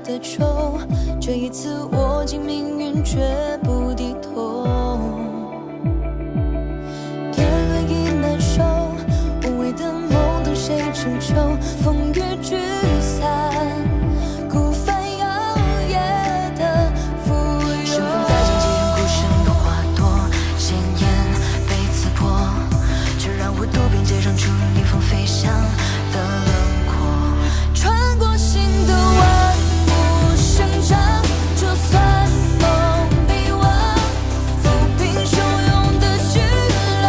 的愁，这一次握紧命运绝不低头。天黑已难受，无谓的梦等谁成就？风雨聚散，孤帆摇曳的浮游。身份在荆棘中孤身的花朵，鲜艳被刺破，却让我渡边界上出逆风飞翔的轮廓。穿过心的万物生长，就算梦被忘，抚平汹涌的巨浪，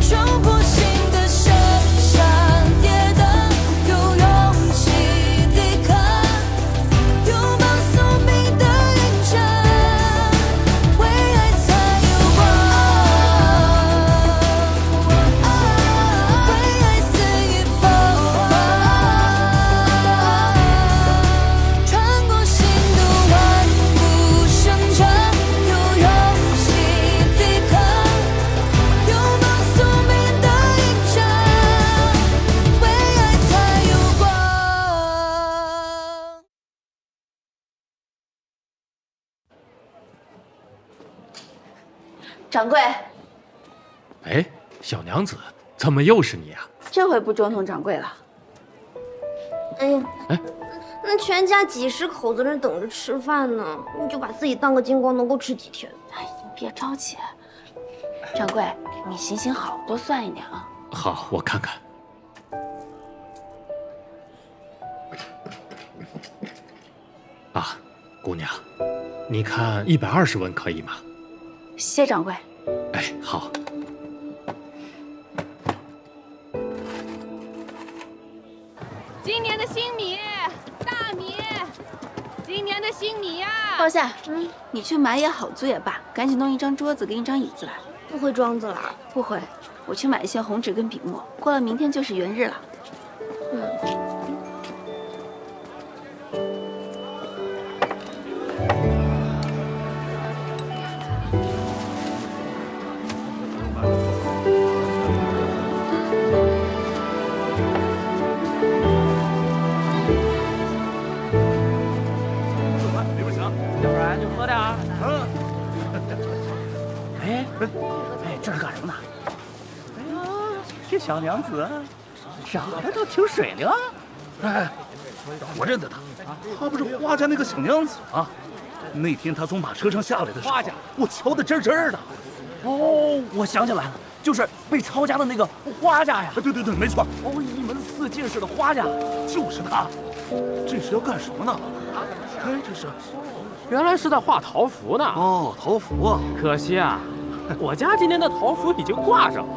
冲破心的深山跌宕，有勇气抵抗，拥抱宿命的印章，为爱才有光，为爱肆意疯，穿过心的万物生长，有勇气抵抗，拥抱宿命的印章，为爱才有光。掌柜，哎，小娘子，怎么又是你啊？这回不捉弄掌柜了。哎呀，哎，那全家几十口子人等着吃饭呢，你就把自己当个精光，能够吃几天？哎，你别着急，掌柜，你行行好，多算一点啊。好，我看看。啊，姑娘，你看120文可以吗？谢掌柜。哎，好。今年的新米，大米，今年的新米呀！抱夏，你去买也好，租也罢，赶紧弄一张桌子跟一张椅子来。不回庄子了？不回，我去买一些红纸跟笔墨，过了明天就是元日了。别不行，要不然就喝点儿。哎，这是干什么呢？哎呀，这小娘子长得都挺水灵。哎，我认得她，她不是花家那个小娘子吗？那天她从马车上下来的时候，花家，我瞧得真真的。哦，我想起来了，就是被抄家的那个花家呀。对对对，没错。哦，一门四进士的花家，就是她。这是要干什么呢？哎，这是。原来是在画桃符呢。哦，桃符啊。可惜啊，我家今年的桃符已经挂上了。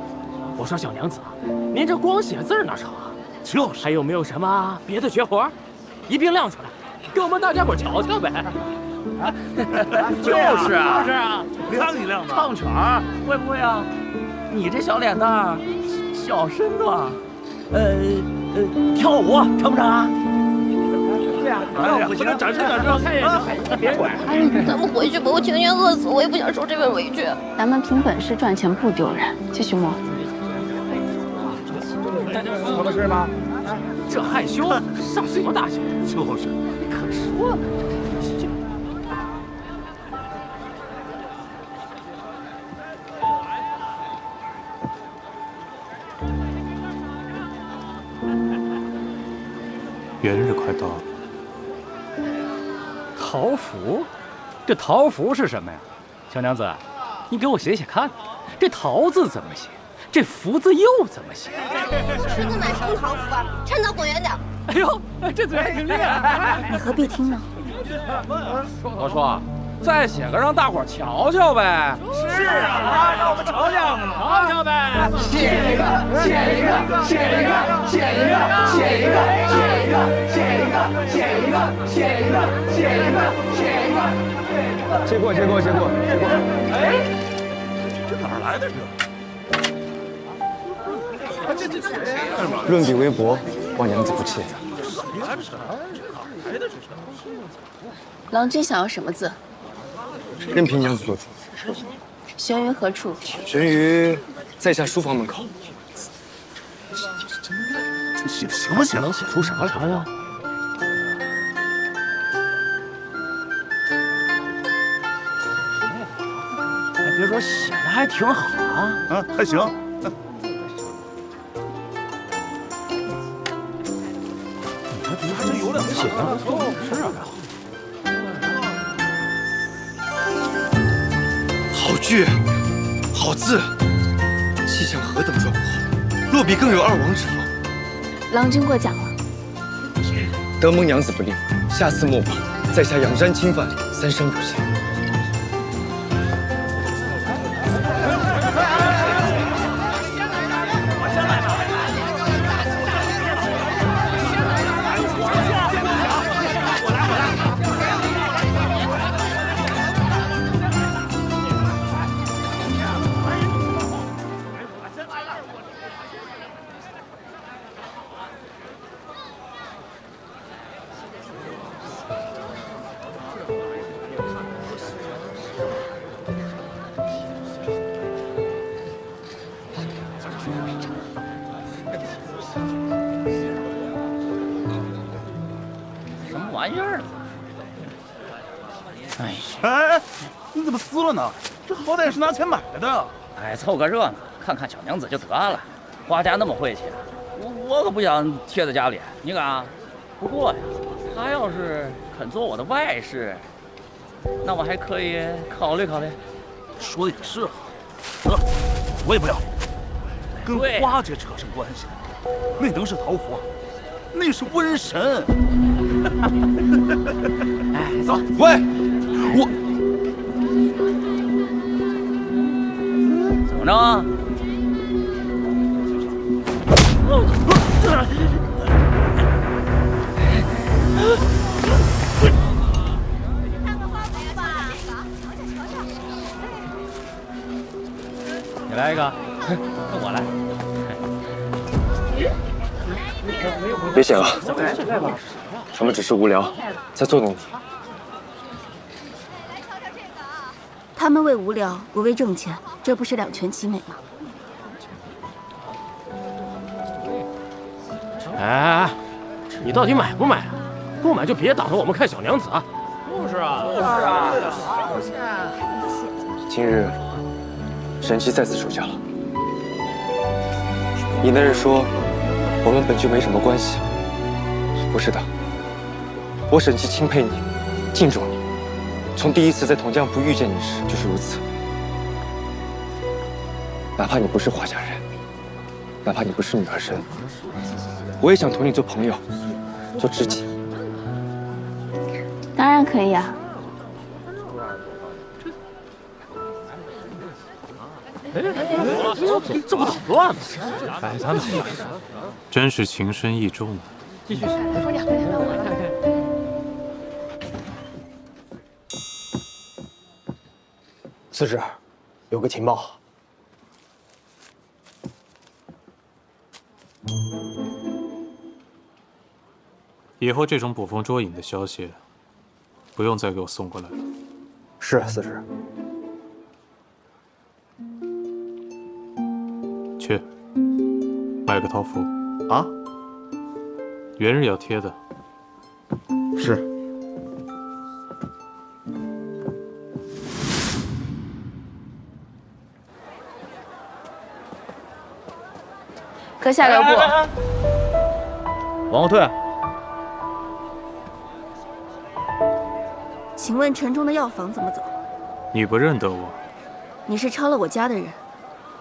我说小娘子，您这光写字哪成啊？就是。还有没有什么别的绝活？一并亮出来，给我们大家伙瞧瞧呗。就是啊，是啊，亮一亮的。唱曲儿会不会啊？你这小脸蛋儿，小身段，跳舞成不成啊？这样，哎，不行，展示展示，看一眼，别管。咱们回去吧，我情愿饿死，我也不想受这份委屈。咱们凭本事赚钱不丢人，继续摸。合不是吗？这害羞上什么大学？就是。可说呢。元日快到了。桃符，这桃符是什么呀？小娘子，你给我写写看，这桃字怎么写？这福字又怎么写？吃个买什么桃符啊？趁早滚远点。哎呦，这嘴还挺厉害。你何必听呢？我说，再写个让大伙儿瞧瞧呗。是啊，让我们瞧瞧，瞧瞧呗。写一个，写一个，写一个，写一个，写一个，写一个，写一个，写一个，写一个，写一个，写一个。接过。哎，这哪儿来的这？论笔微薄，望娘子不弃。郎君想要什么字？任凭娘子做主。悬于何处？悬于在下书房门口。写的行不行？能写出什么来呀？别说，写的还挺好啊。啊，还行。你看这有两写的不错，是啊。好句，好字，气象何等壮阔，落笔更有二王之风。郎君过奖了。德蒙娘子不吝，下次莫忘在下仰山侵犯，三生有幸。什么玩意儿？哎呀，哎，你怎么撕了呢？这好歹是拿钱买来的。哎，凑个热闹，看看小娘子就得了。花家那么晦气，我可不想贴在家里。你敢啊？不过呀，她要是肯做我的外室，那我还可以考虑考虑。说的也是，得了，我也不要，跟花家扯上关系，那能是桃符？那是瘟神。哎，走，喂，我怎么着？你来一个，跟我来。别写了，他们只是无聊，在作弄你。他们为无聊，我为挣钱，这不是两全其美吗？哎，你到底买不买啊？不买就别挡着我们看小娘子啊！就是啊，今日神姬再次出嫁了，你那日说我们本就没什么关系，不是的，我沈姬钦佩你，敬重你，从第一次在统江埠遇见你时就是如此。哪怕你不是华家人，哪怕你不是女儿身，我也想同你做朋友，做知己。当然可以啊。这不捣乱吗？摆咱们真是情深意重啊！继续。司职，有个情报。以后这种捕风捉影的消息，不用再给我送过来了。是，司职。去，买个桃符啊，元日要贴的。是。阁下留步。往后退。请问城中的药房怎么走？你不认得我？你是抄了我家的人，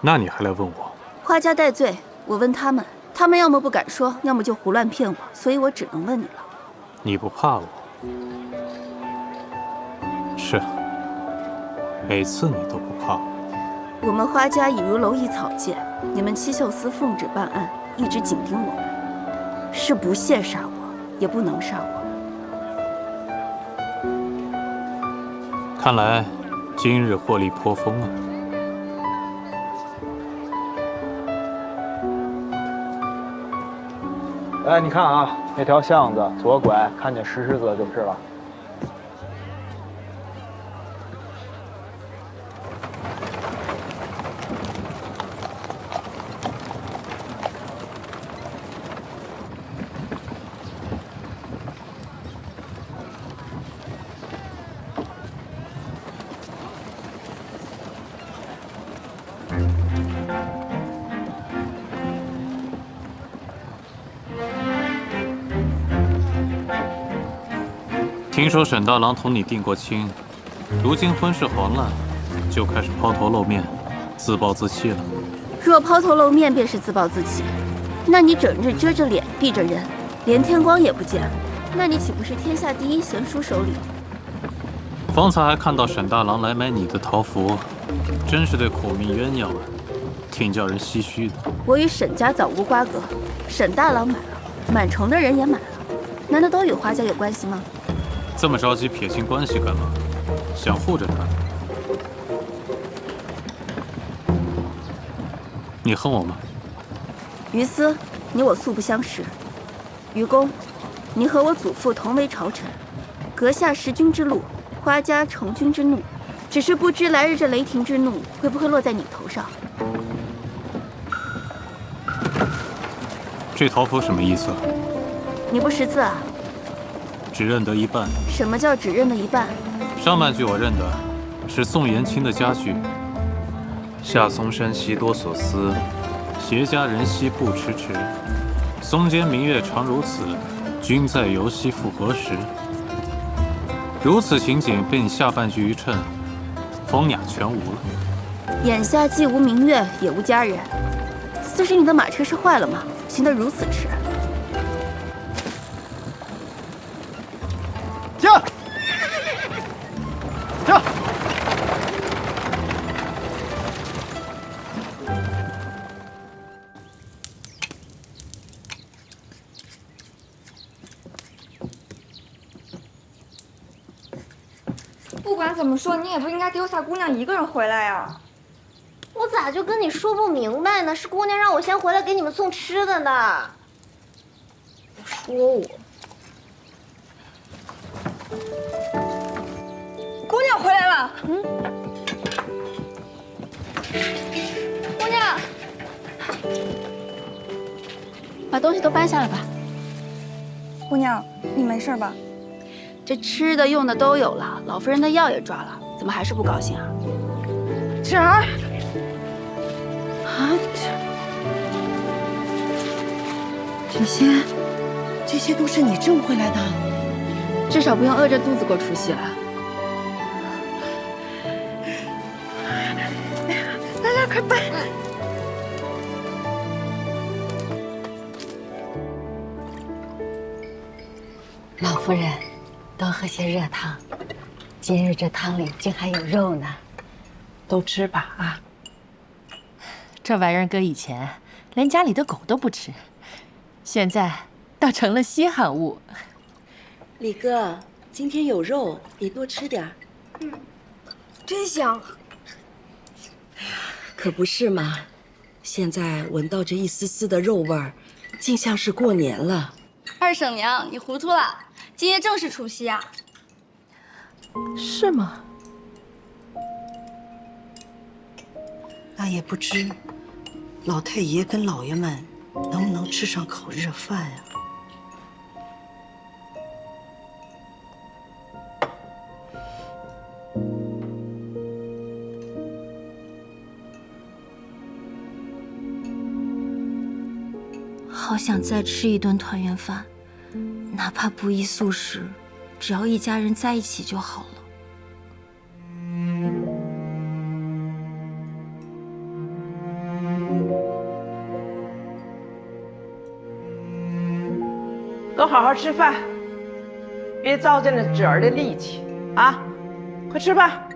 那你还来问我？花家戴罪，我问他们，他们要么不敢说，要么就胡乱骗我，所以我只能问你了。你不怕我？是，每次你都不怕我。我们花家已如蝼蚁草芥，你们七秀司奉旨办案，一直紧盯我们，是不屑杀我，也不能杀我。看来今日获利颇丰啊！哎，你看啊，那条巷子左拐，看见石狮子就是了。听说沈大郎同你定过亲，如今婚事黄烂，就开始抛头露面、自暴自弃了。若抛头露面便是自暴自弃，那你整日遮着脸避着人，连天光也不见，那你岂不是天下第一贤淑首领？方才还看到沈大郎来买你的桃符，真是对苦命鸳鸯啊，挺叫人唏嘘的。我与沈家早无瓜葛，沈大郎买了，满城的人也买了，难道都与花家有关系吗？这么着急撇清关系干嘛？想护着他？你恨我吗？于私，你我素不相识。于公，你和我祖父同为朝臣，阁下识君之路，花家承君之怒，只是不知来日这雷霆之怒会不会落在你头上。这桃符什么意思？你不识字啊？只认得一半。什么叫只认得一半？上半句我认得，是宋延卿的佳句。夏松山兮多所思，携家人兮不迟迟。松间明月常如此，君在游兮复何时？如此情景被你下半句一衬，风雅全无了。眼下既无明月，也无佳人，似是你的马车是坏了吗？行得如此迟。停！停！不管怎么说，你也不应该丢下姑娘一个人回来呀。我咋就跟你说不明白呢？是姑娘让我先回来给你们送吃的呢。说我。姑娘回来了。姑娘，把东西都搬下来吧。姑娘，你没事吧？这吃的用的都有了，老夫人的药也抓了，怎么还是不高兴啊？芷儿，啊，这些都是你挣回来的，至少不用饿着肚子过除夕了。来，快搬！老夫人，多喝些热汤。今日这汤里竟还有肉呢，都吃吧啊！这玩意儿搁以前连家里的狗都不吃，现在倒成了稀罕物。李哥，今天有肉，你多吃点。真香。可不是嘛，现在闻到这一丝丝的肉味儿，竟像是过年了。二婶娘，你糊涂了，今夜正是除夕啊。是吗？那也不知老太爷跟老爷们能不能吃上口热饭呀？好想再吃一顿团圆饭，哪怕不宜素食，只要一家人在一起就好了。都好好吃饭，别糟践了芷儿的力气啊！快吃吧，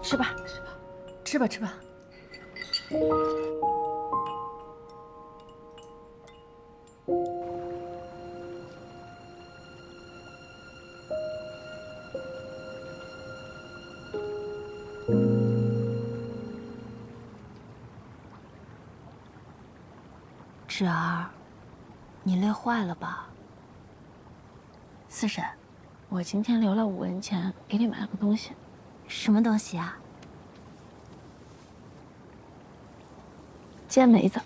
吃吧，吃吧，吃吧。芷儿，你累坏了吧？四婶，我今天留了5文钱，给你买了个东西。什么东西啊？煎梅子。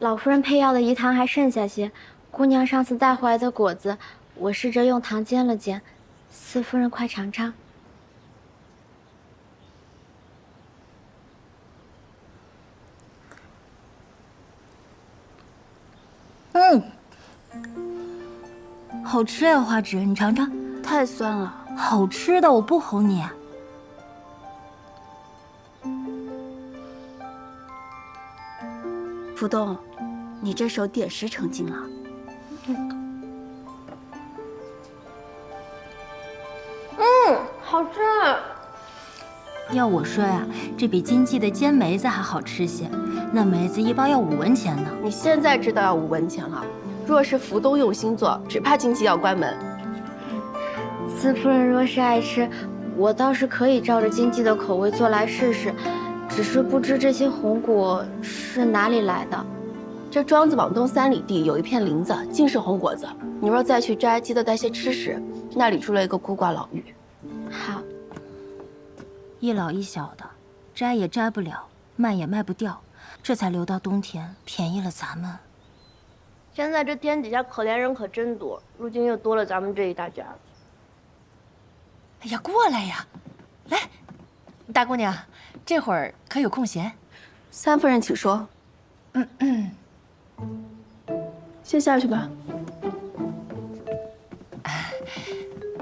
老夫人配药的饴糖还剩下些，姑娘上次带回来的果子，我试着用糖煎了煎，四夫人快尝尝。好吃呀，花枝，你尝尝。太酸了。好吃的，我不齁你。福东，你这手点石成金了。好吃。要我说呀，这比经济的煎梅子还好吃些。那梅子一包要5文钱呢。你现在知道要5文钱了。若是福东用心做，只怕经济要关门。四夫人若是爱吃，我倒是可以照着经济的口味做来试试，只是不知这些红果是哪里来的。这庄子往东3里地有一片林子，尽是红果子。你若再去摘，记得带些吃食。那里住了一个孤寡老妪。好。一老一小的，摘也摘不了，卖也卖不掉，这才留到冬天，便宜了咱们。现在这天底下可怜人可真多，如今又多了咱们这一大家子。哎呀，过来呀，来，大姑娘，这会儿可有空闲？三夫人，请说。先下去吧。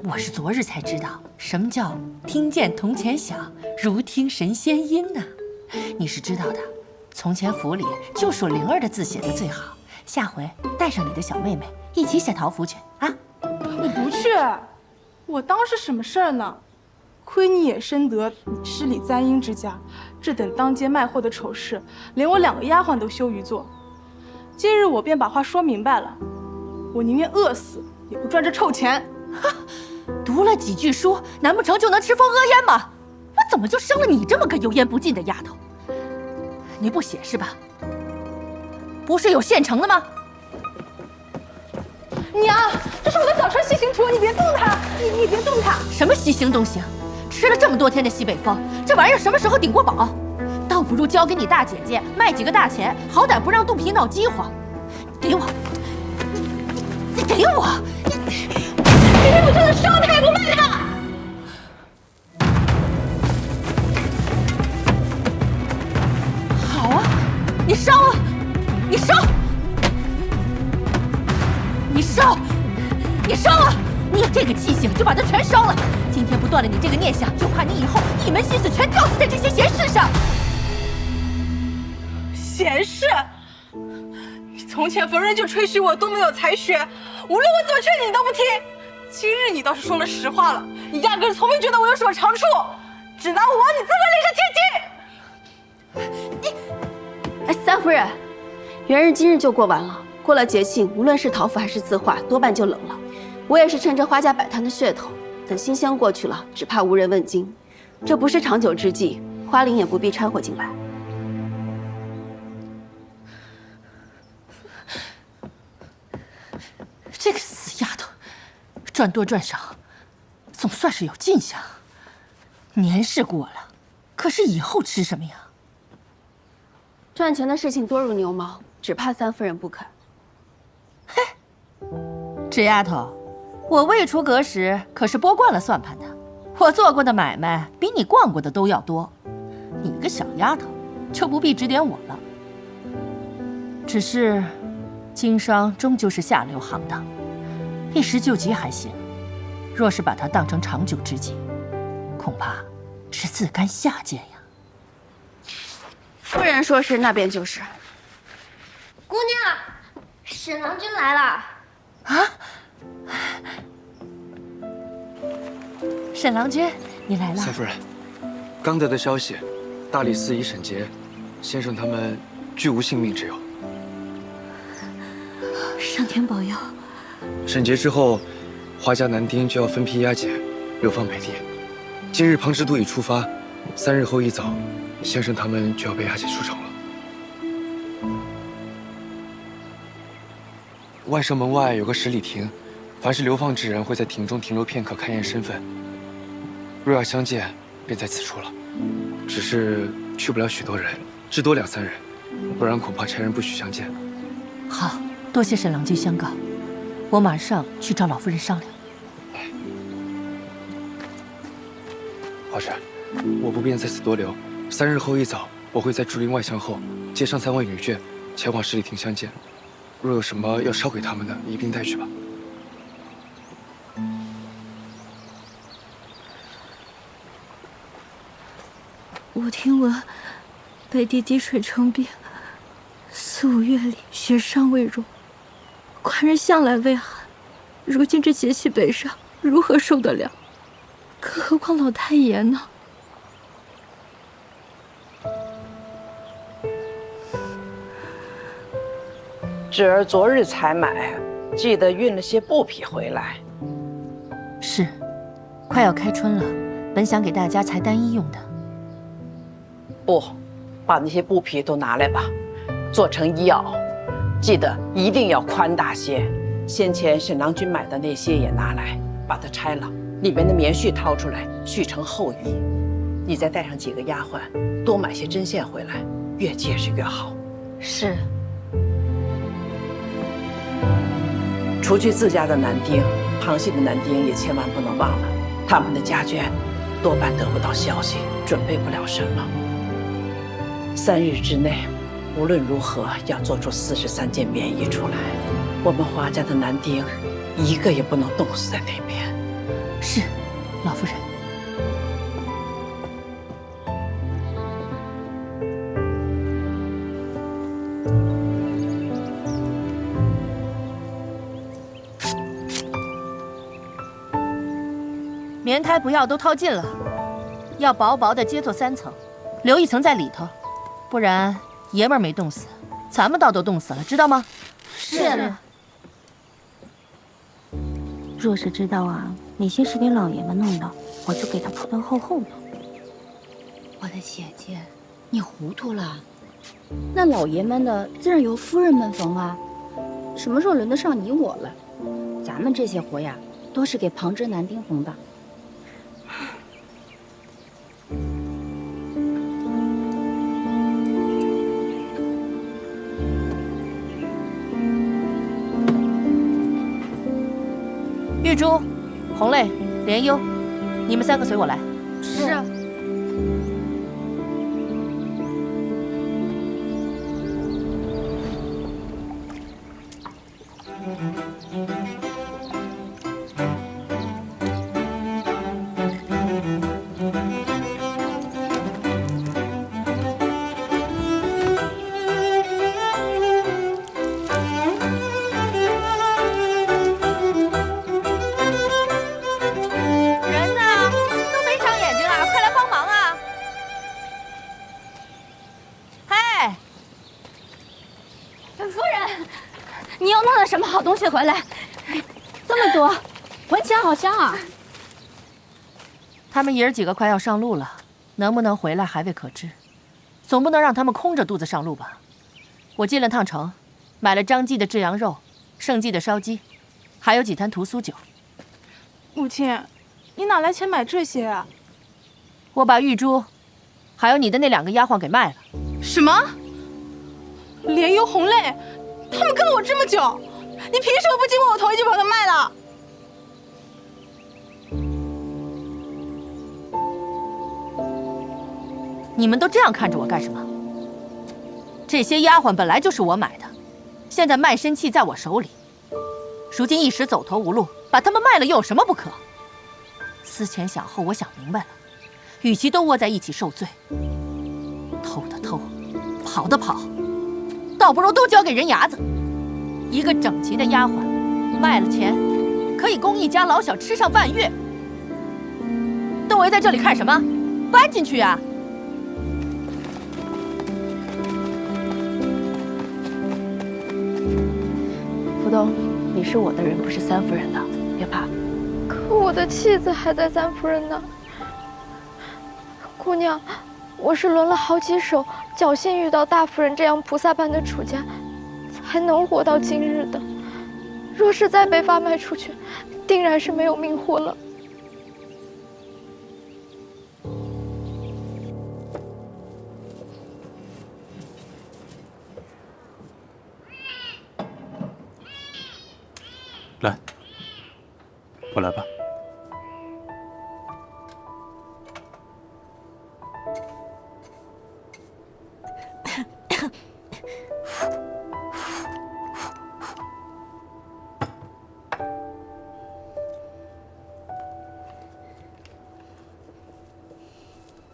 我是昨日才知道，什么叫听见铜钱响，如听神仙音呢？你是知道的，从前府里就说灵儿的字写得最好。下回带上你的小妹妹一起写桃符去啊！我不去，我当是什么事儿呢？亏你也深得诗礼簪缨之家，这等当街卖货的丑事，连我2个丫鬟都羞于做。今日我便把话说明白了，我宁愿饿死，也不赚这臭钱。读了几句书，难不成就能吃风屙烟吗？我怎么就生了你这么个油盐不进的丫头？你不写是吧？不是有现成的吗？娘，这是我的早春西行图，你别动它，你别动它。什么西行东行？吃了这么多天的西北风，这玩意儿什么时候顶过饱？倒不如交给你大姐姐卖几个大钱，好歹不让肚皮闹饥荒。给我，你给我！今天我就能烧它也不卖它。好啊，你烧啊！你烧！你烧！你烧啊！你有这个气性，就把它全烧了。今天不断了你这个念想，就怕你以后一门心思全吊死在这些闲事上。闲事？从前逢人就吹嘘我多么有才学，无论我怎么劝你，你都不听。今日你倒是说了实话了，你压根从没觉得我有什么长处，只拿我往你自个脸上贴金。哎，三夫人，元日今日就过完了，过了节庆，无论是桃符还是字画，多半就冷了。我也是趁着花家摆摊的噱头，等新鲜过去了，只怕无人问津。这不是长久之计，花灵也不必掺和进来。这个死丫头，赚多赚少，总算是有进项。年是过了，可是以后吃什么呀？赚钱的事情多如牛毛，只怕三夫人不肯。嘿，这丫头，我未出阁时可是拨惯了算盘的，我做过的买卖比你逛过的都要多。你个小丫头，就不必指点我了。只是，经商终究是下流行当，一时救急还行，若是把它当成长久之计，恐怕是自甘下贱呀。夫人说是，那便就是。姑娘，沈郎君来了。啊！沈郎君，你来了。三夫人，刚得的消息，大理寺医沈杰先生他们俱无性命之忧。上天保佑。审结之后，花家男丁就要分批押解，流放北地。今日庞之都已出发，3日后一早，先生他们就要被押解出城了。万寿门外有个十里亭，凡是流放之人会在亭中停留片刻，勘验身份。若要相见，便在此处了。只是去不了许多人，至多2、3人，不然恐怕差人不许相见。好，多谢沈郎君相告，我马上去找老夫人商量。华婶，我不便在此多留。3日后一早，我会在竹林外乡后接上3位女眷，前往十里亭相见。若有什么要捎给他们的，一并带去吧。我听闻北地滴水成冰，4、5月里雪尚未融，官人向来畏寒，如今这节气北上，如何受得了？更何况老太爷呢？侄儿昨日才买，记得运了些布匹回来。是，快要开春了，本想给大家裁单衣用的。不，把那些布匹都拿来吧，做成衣袄，记得一定要宽大些。先前沈郎君买的那些也拿来，把它拆了，里面的棉絮掏出来，絮成厚衣。你再带上几个丫鬟，多买些针线回来，越结实越好。是。除去自家的男丁，旁系的男丁也千万不能忘了，他们的家眷多半得不到消息，准备不了什么。3日之内，无论如何要做出43件棉衣出来。我们华家的男丁，一个也不能冻死在那边。是，老夫人。棉胎不要，都掏尽了，要薄薄的接做3层，留1层在里头，不然爷们儿没冻死，咱们倒都冻死了，知道吗？是。若是知道啊，哪些是给老爷们弄的，我就给他铺得厚厚的。我的姐姐，你糊涂了。那老爷们的自然由夫人们缝啊，什么时候轮得上你我了？咱们这些活呀，都是给旁支男丁缝的。玉珠、红泪、莲幽，你们3个随我来。是。什么好东西回来？这么多，闻起来好香啊！他们爷儿几个快要上路了，能不能回来还未可知。总不能让他们空着肚子上路吧？我进了趟城，买了张记的炙羊肉，盛记的烧鸡，还有几坛屠苏酒。母亲，你哪来钱买这些啊？我把玉珠，还有你的那2个丫鬟给卖了。什么？莲幽、红泪，他们跟了我这么久，你凭什么不经过我同意就把它卖了？你们都这样看着我干什么？这些丫鬟本来就是我买的，现在卖身契在我手里，如今一时走投无路，把他们卖了又有什么不可？思前想后，我想明白了，与其都窝在一起受罪，偷的偷，跑的跑，倒不如都交给人牙子。一个整齐的丫鬟，卖了钱，可以供一家老小吃上半月。都围在这里看什么？搬进去呀！福东，你是我的人，不是三夫人的，别怕。可我的妻子还在三夫人那。姑娘，我是轮了好几手，侥幸遇到大夫人这样菩萨般的主家，才能活到今日的。若是再被发卖出去，定然是没有命活了。我来吧。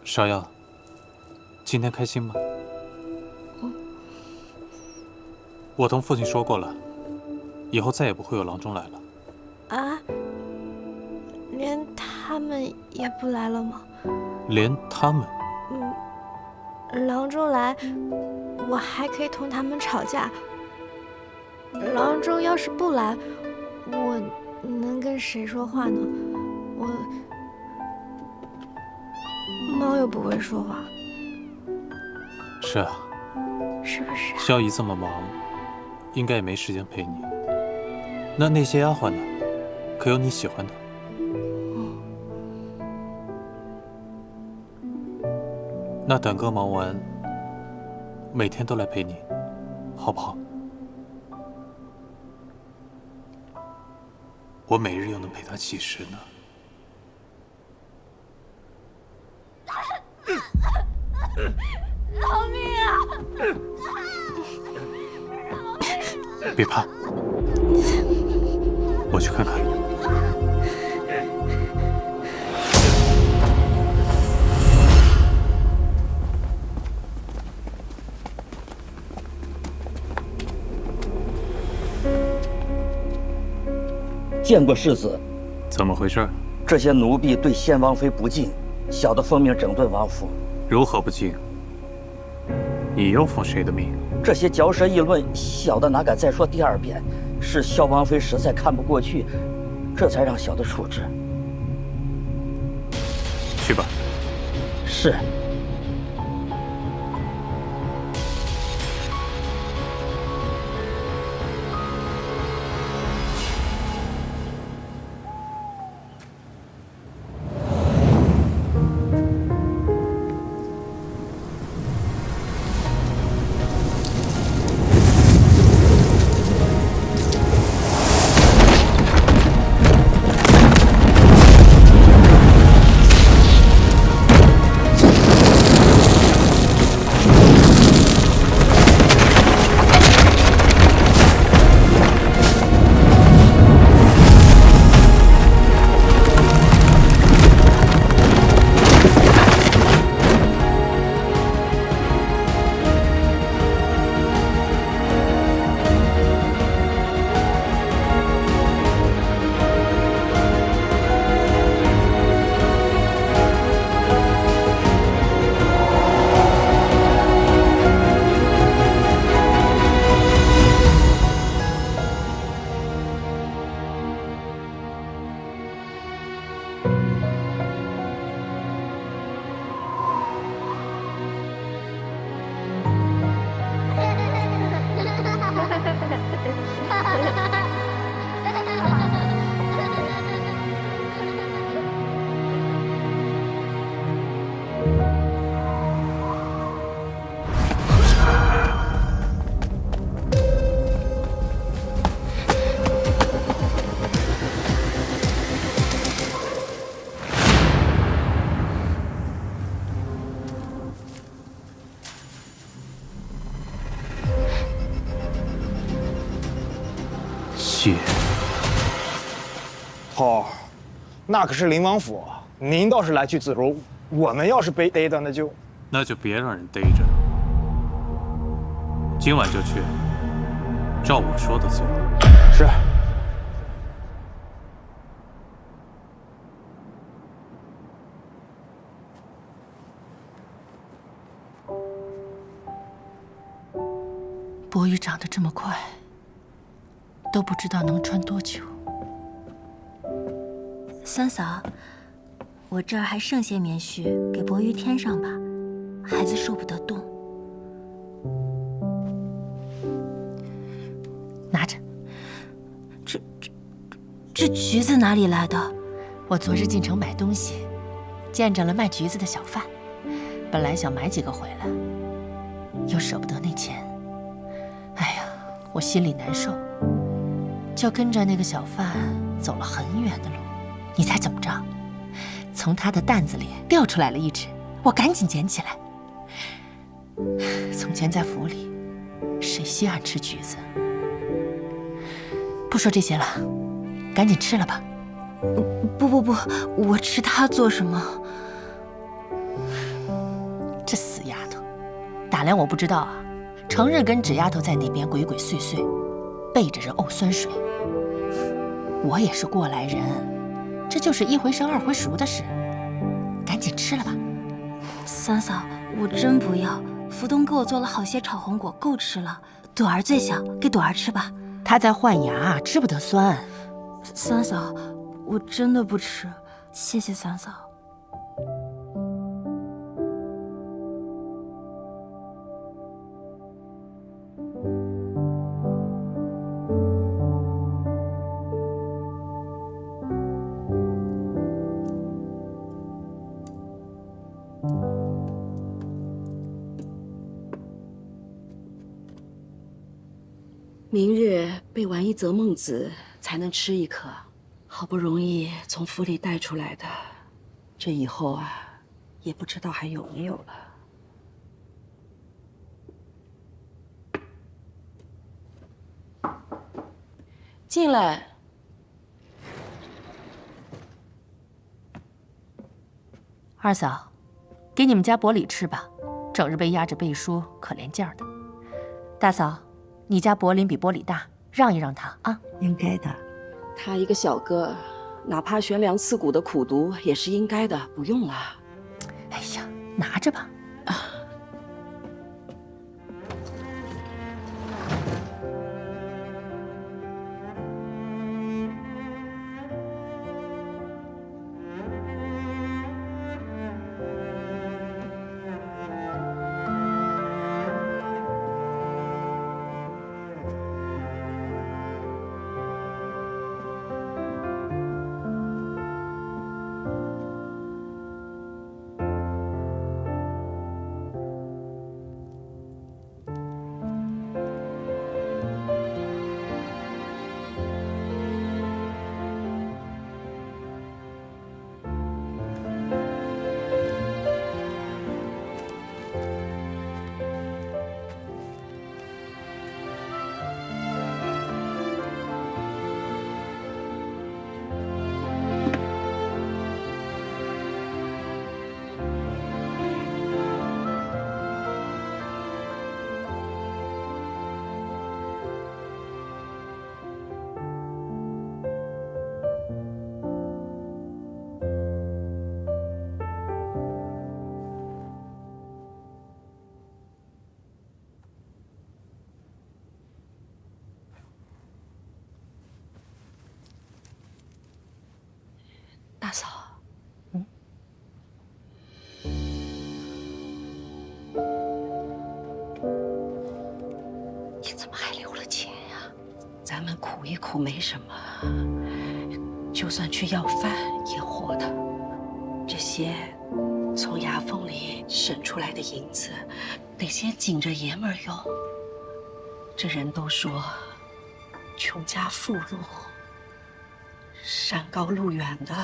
芍药，今天开心吗？我同父亲说过了，以后再也不会有郎中来了。啊？连他们也不来了吗？连他们？郎中来，我还可以同他们吵架。郎中要是不来，我能跟谁说话呢？猫又不会说话。是啊。是不是？萧姨这么忙，应该也没时间陪你。那些丫鬟呢？可有你喜欢的？那等哥忙完，每天都来陪你，好不好？我每日又能陪他几时呢？饶命啊！别怕，我去看看。见过世子。怎么回事？这些奴婢对先王妃不敬，小的奉命整顿王府。如何不敬？你又奉谁的命？这些嚼舌议论，小的哪敢再说第二遍？是萧王妃实在看不过去，这才让小的处置。去吧。是。头儿，那可是灵王府，您倒是来去自如。我们要是被逮的，那就别让人逮着。今晚就去，照我说的做。是。薄雨长得这么快，都不知道能穿多久。三嫂，我这儿还剩些棉絮，给薄鱼添上吧，孩子受不得冻。拿着。这橘子哪里来的？我昨日进城买东西，见着了卖橘子的小贩，本来想买几个回来，又舍不得那钱。哎呀，我心里难受，就跟着那个小贩走了很远的路。你猜怎么着？从他的担子里掉出来了一只，我赶紧捡起来。从前在府里，谁稀罕吃橘子？不说这些了，赶紧吃了吧。不，我吃它做什么？这死丫头，打量我不知道啊，成日跟纸丫头在那边鬼鬼祟祟，背着人沤酸水。我也是过来人，这就是一回生二回熟的事。赶紧吃了吧。三嫂，我真不要。福东给我做了好些炒红果，够吃了。朵儿最小，给朵儿吃吧。她在换牙，吃不得酸。三嫂，我真的不吃，谢谢三嫂。明日背完一则孟子，才能吃一颗。好不容易从府里带出来的，这以后啊，也不知道还有没有了。进来。二嫂，给你们家伯礼吃吧，整日被压着背书，可怜劲儿的。大嫂，你家柏林比波里大，让一让他啊。应该的，他一个小哥，哪怕悬梁刺股的苦读也是应该的，不用了。哎呀，拿着吧。大嫂，你怎么还留了钱呀？咱们苦一苦没什么，就算去要饭也活的。这些从牙缝里省出来的银子，得先紧着爷们儿用。这人都说，穷家富路。山高路远的，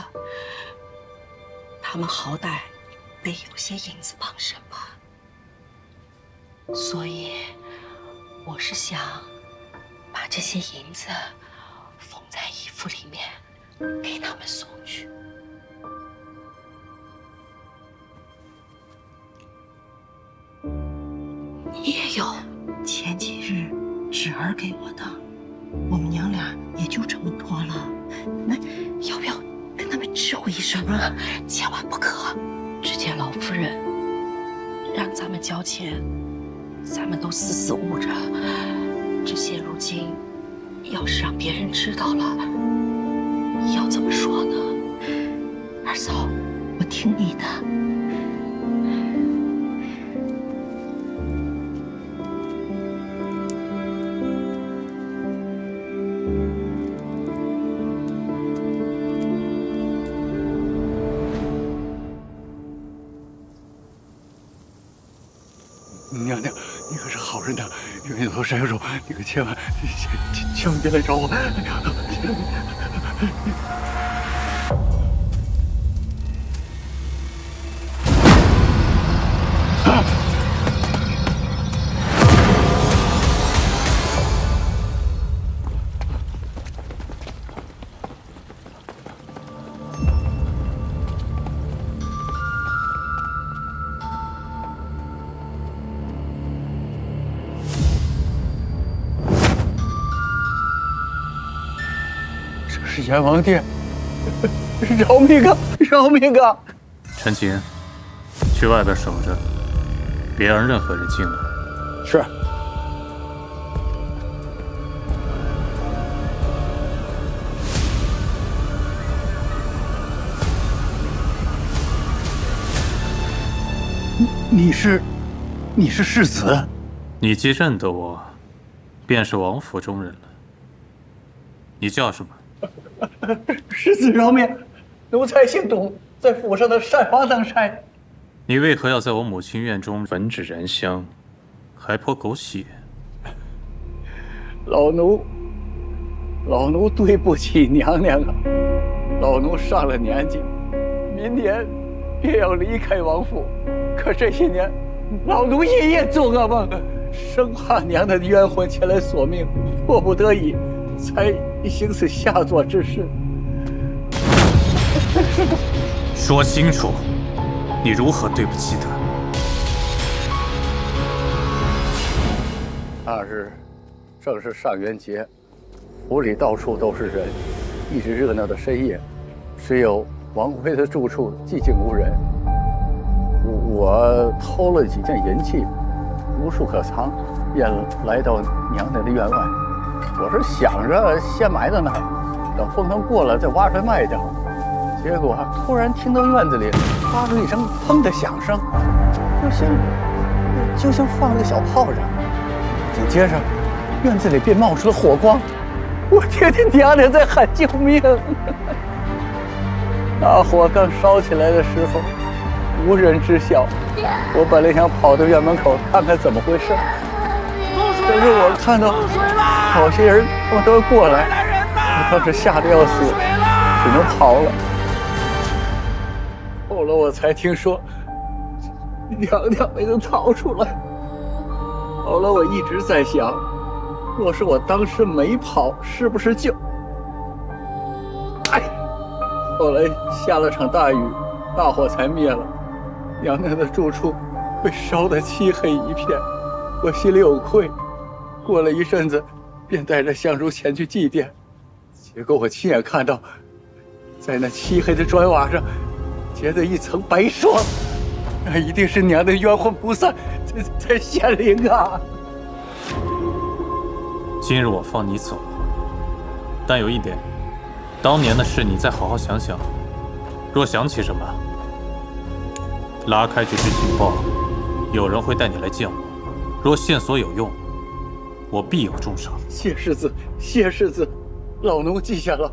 他们好歹得有些银子傍身吧。所以，我是想把这些银子缝在衣服里面，给他们送去。你也有？前几日芷儿给我的，我们娘俩也就这么多了。那要不要跟他们知会一声啊？千万不可！只见老夫人让咱们交钱，咱们都死死捂着。这现如今要是让别人知道了，要怎么说呢？二嫂，我听你的。娘娘，你可是好人呐！冤有头，债有主，你可千万别来找我！是阎王殿，饶命啊！饶命啊！陈琴，去外边守着，别让任何人进来。是。你是世子？你既认得我，便是王府中人了。你叫什么？世子饶命！奴才姓董，在府上的膳房当差。你为何要在我母亲院中焚纸燃香，还泼狗血？老奴对不起娘娘啊！老奴上了年纪，明年便要离开王府。可这些年，老奴夜夜做噩梦，生怕娘娘的冤魂前来索命，迫不得已才行此下作之事。说清楚，你如何对不起他？2日正是上元节，府里到处都是人，一直热闹的深夜，只有王妃的住处寂静无人。我偷了几件银器，无处可藏，便来到娘娘的院外。我是想着先埋在那儿，等风腾过了再挖出来卖掉。结果突然听到院子里发出一声“砰”的响声，就像放了个小炮仗。紧接着，院子里便冒出了火光，我听见娘娘在喊救命。大火刚烧起来的时候，无人知晓。我本来想跑到院门口看看怎么回事，可是我看到好些人他们都过来，我当时吓得要死，只能跑了。后来我才听说娘娘没能逃出来。后来我一直在想，若是我当时没跑，是不是就……后来下了场大雨，大火才灭了。娘娘的住处被烧得漆黑一片，我心里有愧。过了一阵子，便带着香烛前去祭奠。结果我亲眼看到，在那漆黑的砖瓦上结着一层白霜，那一定是娘的冤魂不散在显灵啊！今日我放你走，但有一点，当年的事你再好好想想。若想起什么，拉开这只情报，有人会带你来见我。若线索有用，我必有重赏。谢世子，谢世子，老奴记下了。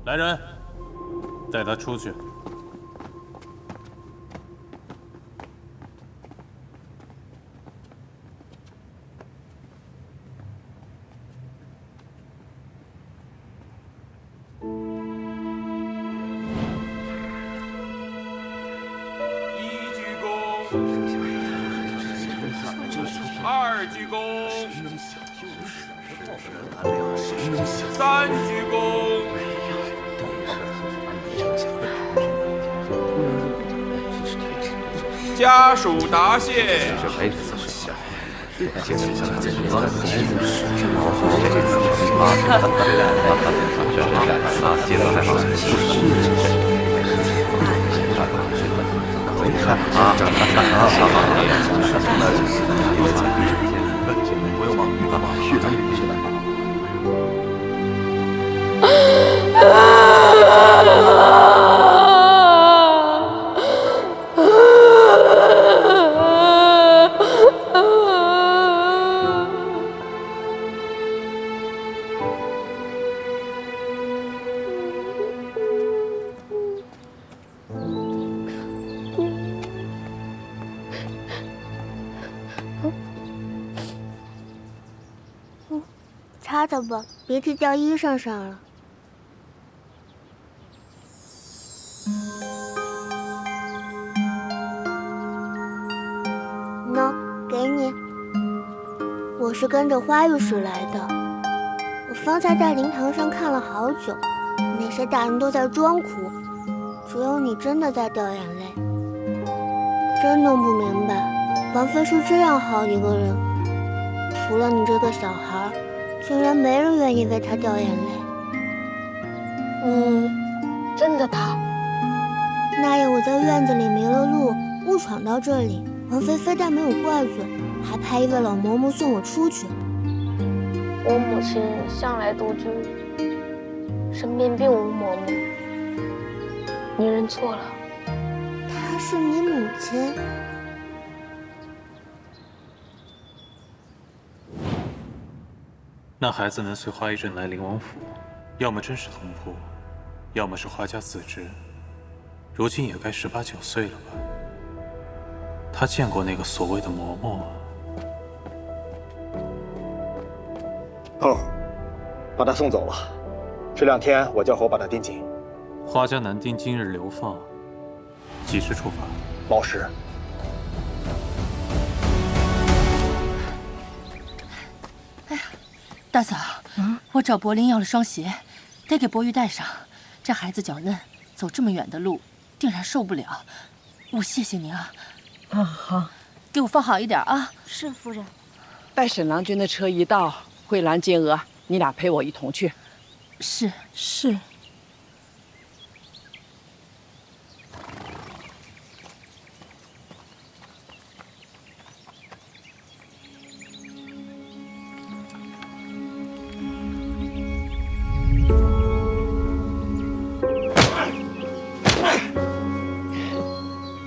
来人，带他出去。2鞠躬，3鞠躬，家属答谢。不用忙，干嘛？去哪里？擦擦吧，鼻涕掉衣裳上了。喏，给你。我是跟着花御史来的。我方才在灵堂上看了好久，那些大人都在装哭，只有你真的在掉眼泪。真弄不明白，王妃是这样好一个人，除了你这个小孩，竟然没人愿意为她掉眼泪。你真的逃？那夜我在院子里迷了路，误闯到这里。王妃非但没有怪罪，还派一位老嬷嬷送我出去。我母亲向来独居，身边并无嬷嬷。你认错了。她是你母亲？那孩子能随花一镇来灵王府，要么真是同仆，要么是花家子侄。如今也该18、19岁了吧？他见过那个所谓的嬷嬷吗？哦，把他送走了。这2天我叫火把他盯紧。花家男丁今日流放，几时出发？卯时。哎呀，大嫂，我找柏林要了双鞋，得给博玉带上。这孩子脚嫩，走这么远的路，定然受不了。我谢谢您啊。啊，好，给我放好一点啊。是夫人。待沈郎君的车一到，慧兰、金娥，你俩陪我一同去。是是。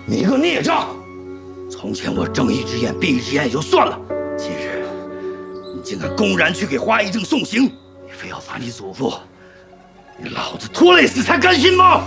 你个孽障！从前我睁一只眼闭一只眼也就算了，今日你竟敢公然去给花一正送行，你非要罚你祖父，你老子拖累死才甘心吗？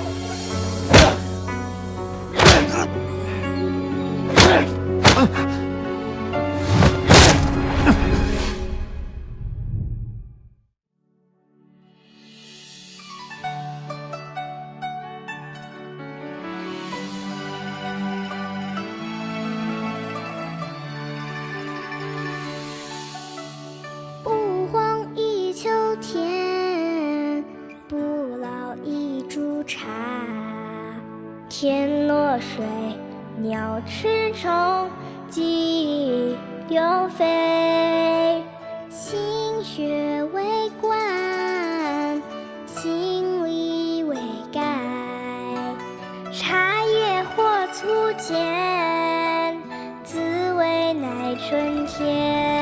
不荒一秋天，不老一株茶。天落水，鸟吃虫，鸡又飞。心血为冠，心力为盖。茶叶或粗浅，滋味乃春天。